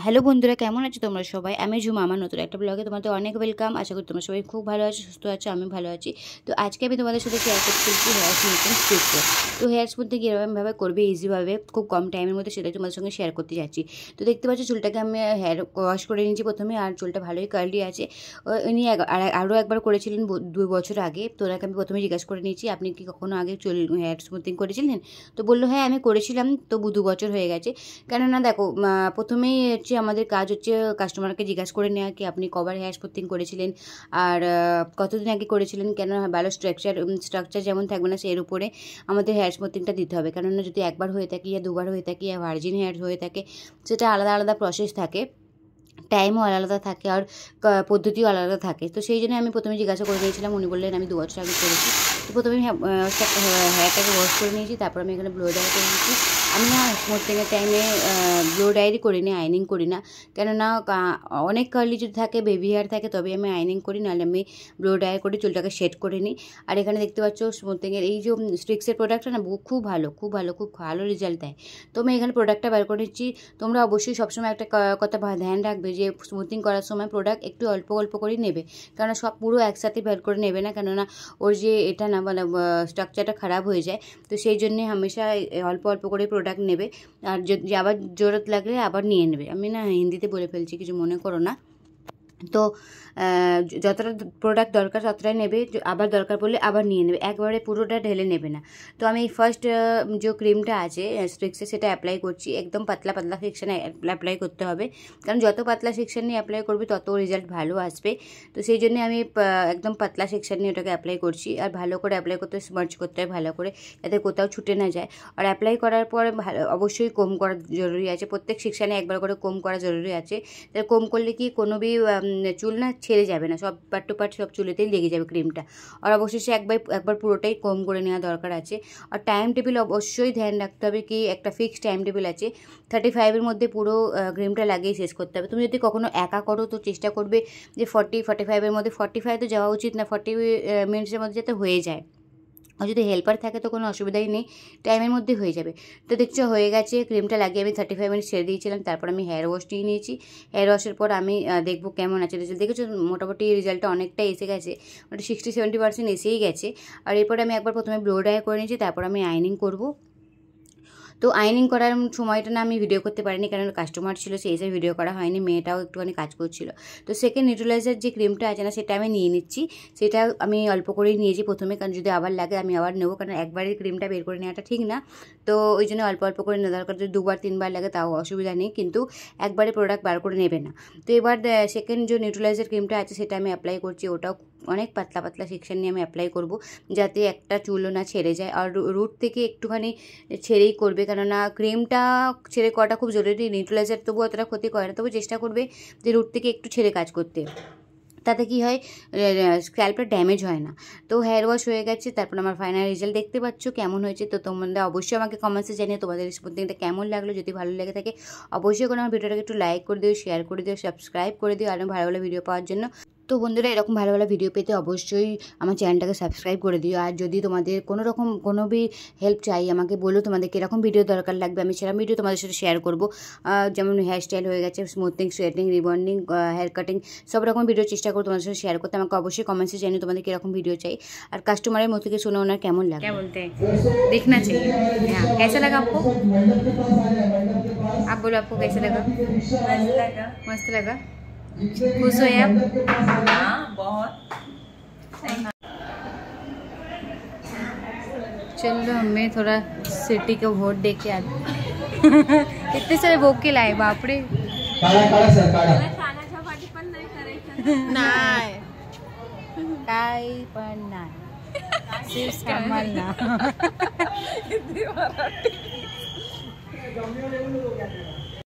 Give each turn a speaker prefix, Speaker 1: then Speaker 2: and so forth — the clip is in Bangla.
Speaker 1: হ্যালো বন্ধুরা, কেমন আছো তোমরা সবাই? আমি ঝুমা, আমার নতুন একটা ব্লগে তোমাদের অনেক ওয়েলকাম। আশা করি তোমরা সবাই খুব ভালো আছো, সুস্থ আছো, আমি ভালো আছি। তো আজকে আমি তোমাদের সাথে শেয়ার করতে চলছি হেয়ার স্মুথিং টিপস। তো হেয়ার স্মুথিং কীরকমভাবে করবে ইজিভাবে, খুব কম টাইমের মধ্যে, সেটাই তোমাদের সঙ্গে শেয়ার করতে যাচ্ছি। তো দেখতে পাচ্ছ চুলটাকে আমি হেয়ার ওয়াশ করে নিয়েছি প্রথমে, আর চুলটা ভালোই কার্লি আছে। উনি আরও একবার করেছিলেন 2 বছর আগে। তো ওনাকে আমি প্রথমে জিজ্ঞাসা করে নিয়েছি, আপনি কি কখনো আগে চুল হেয়ার স্মুথিং করেছিলেন? তো বললো হ্যাঁ আমি করেছিলাম, তো 2 বছর হয়ে গেছে। কেননা দেখো, প্রথমেই হচ্ছে আমাদের কাজ হচ্ছে কাস্টমারকে জিজ্ঞাসা করে নেওয়া কি আপনি কবার হেয়ার স্মুথিং করেছিলেন, আর কতদিন আগে করেছিলেন। কেন ভালো স্ট্রাকচার যেমন থাকবে না, সেই উপরে আমাদের হেয়ার স্মুথিংটা দিতে হবে। কেননা যদি একবার হয়ে থাকে ইয়া 2বার হয়ে থাকে ইয়া ভার্জিন হেয়ার হয়ে থাকে, সেটা আলাদা আলাদা প্রসেস থাকে, টাইমও আলাদা থাকে, আর পদ্ধতিও আলাদা থাকে। তো সেই জন্য আমি প্রথমে জিজ্ঞাসা করে নিয়েছিলাম, উনি বললেন আমি 2 বছর আগে করেছি। তো প্রথমে হেয়ারটাকে ওয়াশ করে নিয়েছি, তারপর আমি এখানে ব্লো ড্রাই করে নিয়েছি। আমি না স্মুথিংয়ের টাইমে ব্লো ড্রাইরই করি না, আইনিং করি না। কেননা অনেক কার্লি যদি থাকে, বেবি হেয়ার থাকে, তবে আমি আইনিং করি, নাহলে আমি ব্লো ড্রাই করি, চুলটাকে শেড করে নিই। আর এখানে দেখতে পাচ্ছ স্মুথিংয়ের এই যে স্ট্রিক্সের প্রোডাক্টটা না খুব ভালো রেজাল্ট দেয়। তো আমি এখানে প্রোডাক্টটা বের করে নিচ্ছি। তোমরা অবশ্যই সবসময় একটা কথা ধ্যান রাখবে যে স্মুথিং করার সময় প্রোডাক্ট একটু অল্প অল্প করেই নেবে, কেননা সব পুরো একসাথে বের করে নেবে না, কেননা ওর যে এটা না মানে স্ট্রাকচারটা খারাপ হয়ে যায়। তো সেই জন্যে হামেশা অল্প অল্প করে প্রোডাক্ট নেবে, আর যদি আবার জরুরত লাগলে আবার নিয়ে নেবে। আমি না হিন্দিতে বলে ফেলছি, কিছু মনে করো না। তো যতটা প্রোডাক্ট দরকার ততটাই নেবে, আবার দরকার পড়লে আবার নিয়ে নেবে, একবারে পুরোটা ঢেলে নেবে না। তো আমি ফার্স্ট যে ক্রিমটা আছে স্ট্রিক্সে, সেটা অ্যাপ্লাই করছি। একদম পাতলা সেকশানে অ্যাপ্লাই করতে হবে, কারণ যত পাতলা সেকশান নিয়ে অ্যাপ্লাই করবে তত রেজাল্ট ভালো আসবে। তো সেই জন্য আমি একদম পাতলা সেকশান নিয়ে ওটাকে অ্যাপ্লাই করছি। আর ভালো করে অ্যাপ্লাই করতে স্মার্চ করতে হয় ভালো করে, যাতে কোথাও ছুটে না যায়। আর অ্যাপ্লাই করার পর অবশ্যই কম করা জরুরি আছে, প্রত্যেক সেকশানে একবার করে কম করা জরুরি আছে। তাহলে কম করলে কি কোনো চুল না ছেড়ে যাবে না, সব পার্ট টু পার্ট সব চুলেতেই লেগে যাবে ক্রিমটা। আর অবশ্যই একবার পুরোটাই কম করে নেওয়া দরকার আছে। আর টাইম টেবিল অবশ্যই ধ্যান রাখতে হবে, কি একটা ফিক্সড টাইম টেবিল আছে, 35-এর মধ্যে পুরো ক্রিমটা লাগিয়ে শেষ করতে হবে। তুমি যদি কখনো একা করো তো চেষ্টা করবে যে 45-এর মধ্যে, 45 তো যাওয়া উচিত না, 40 মিনিটসের মধ্যে যাতে হয়ে যায়। আর যদি হেল্পার থাকে তো কোনো অসুবিধাই নেই, টাইমের মধ্যে হয়ে যাবে। তো দেখছো হয়ে গেছে, ক্রিমটা লাগিয়ে আমি 35 মিনিট ছেড়ে দিয়েছিলাম। তারপর আমি হেয়ার ওয়াশ নিয়ে নিয়েছি। হেয়ার ওয়াশের পর আমি দেখবো কেমন আছে রেজাল্ট। দেখেছো মোটামুটি রেজাল্টটা অনেকটা এসে গেছে, ওটা 60-70% এসেই গেছে। আর এরপরে আমি একবার প্রথমে ব্লো ড্রাই করে নিয়েছি, তারপর আমি আইনিং করবো। তো আইনিং করার সময়টা না আমি ভিডিও করতে পারিনি, কারণ কাস্টমার ছিল, সেই হিসেবে ভিডিও করা হয়নি, মেয়েটাও একটুখানি কাজ করছিল। তো সেকেন্ড নিউট্রালাইজার যে ক্রিমটা আছে না, সেটা আমি নিয়ে নিচ্ছি। সেটা আমি অল্প করেই নিয়েছি প্রথমে, কারণ যদি আবার লাগে আমি আবার নেবো, কারণ একবারের ক্রিমটা বের করে নেওয়াটা ঠিক না। তো ওই জন্য অল্প অল্প করে নেওয়া দরকার। যদি 2-3বার লাগে তাও অসুবিধা নেই, কিন্তু একবারে প্রোডাক্ট বার করে নেবে না। তো এবার সেকেন্ড যে নিউট্রালাইজার ক্রিমটা আছে সেটা আমি অ্যাপ্লাই করছি। ওটাও অনেক পাতলা সেকশন নিয়ে আমি অ্যাপ্লাই করব, যাতে একটা চুলও না ছেড়ে যায়। আর রুট থেকে একটুখানি ছেড়েই করবে, কেননা ক্রিমটা ছেড়ে করাটা খুব জরুরি। নিউট্রালাইজার তবু অতটা ক্ষতি করে না, তবু চেষ্টা করবে যে রুট থেকে একটু ছেড়ে কাজ করতে, তাতে কি হয় স্ক্যাল্পটা ড্যামেজ হয় না। তো হেয়ার ওয়াশ হয়ে গেছে, তারপর আমার ফাইনাল রেজাল্ট দেখতে পাচ্ছ কেমন হয়েছে। তো তোমরা অবশ্যই আমাকে কমেন্টসে জানিয়ে তোমাদের স্মুথিংটা কেমন লাগলো। যদি ভালো লেগে থাকে অবশ্যই কোনো আমার ভিডিওটাকে একটু লাইক করে দিও, শেয়ার করে দিও, সাবস্ক্রাইব করে দিও, আর ভালো ভালো ভিডিও পাওয়ার জন্য। তো বন্ধুরা, এরকম ভালো ভালো ভিডিও পেতে অবশ্যই আমার চ্যানেলটাকে সাবস্ক্রাইব করে দিও। আর যদি তোমাদের কোনো হেল্প চাই আমাকে বলো, তোমাদের কীরকম ভিডিও দরকার লাগবে, আমি সেরকম ভিডিও তোমাদের সাথে শেয়ার করবো। যেমন হেয়ার স্টাইল হয়ে গেছে, smoothing, straightening, rebonding, hair cutting, সব রকম ভিডিও চেষ্টা করো তোমাদের সাথে শেয়ার করতে। আমাকে অবশ্যই কমেন্টসে জানিও তোমাদের কীরকম ভিডিও চাই। আর কাস্টমারের মধ্যে থেকে শুনে ওনার কেমন লাগে, क्या बोलते हैं, देखना चाहिए। हाँ, कैसा लगा आपको? आप बोलो, आपको कैसा लगा? मस्त लगा। खुश हुए आप?
Speaker 2: हाँ, बहुत।
Speaker 1: चलो हमें थोड़ा सिटी को वोट दे के आते। इतने सारे वोट के लाए, बापरे। नाही काय पण नाही, सिर्फ कमल ना।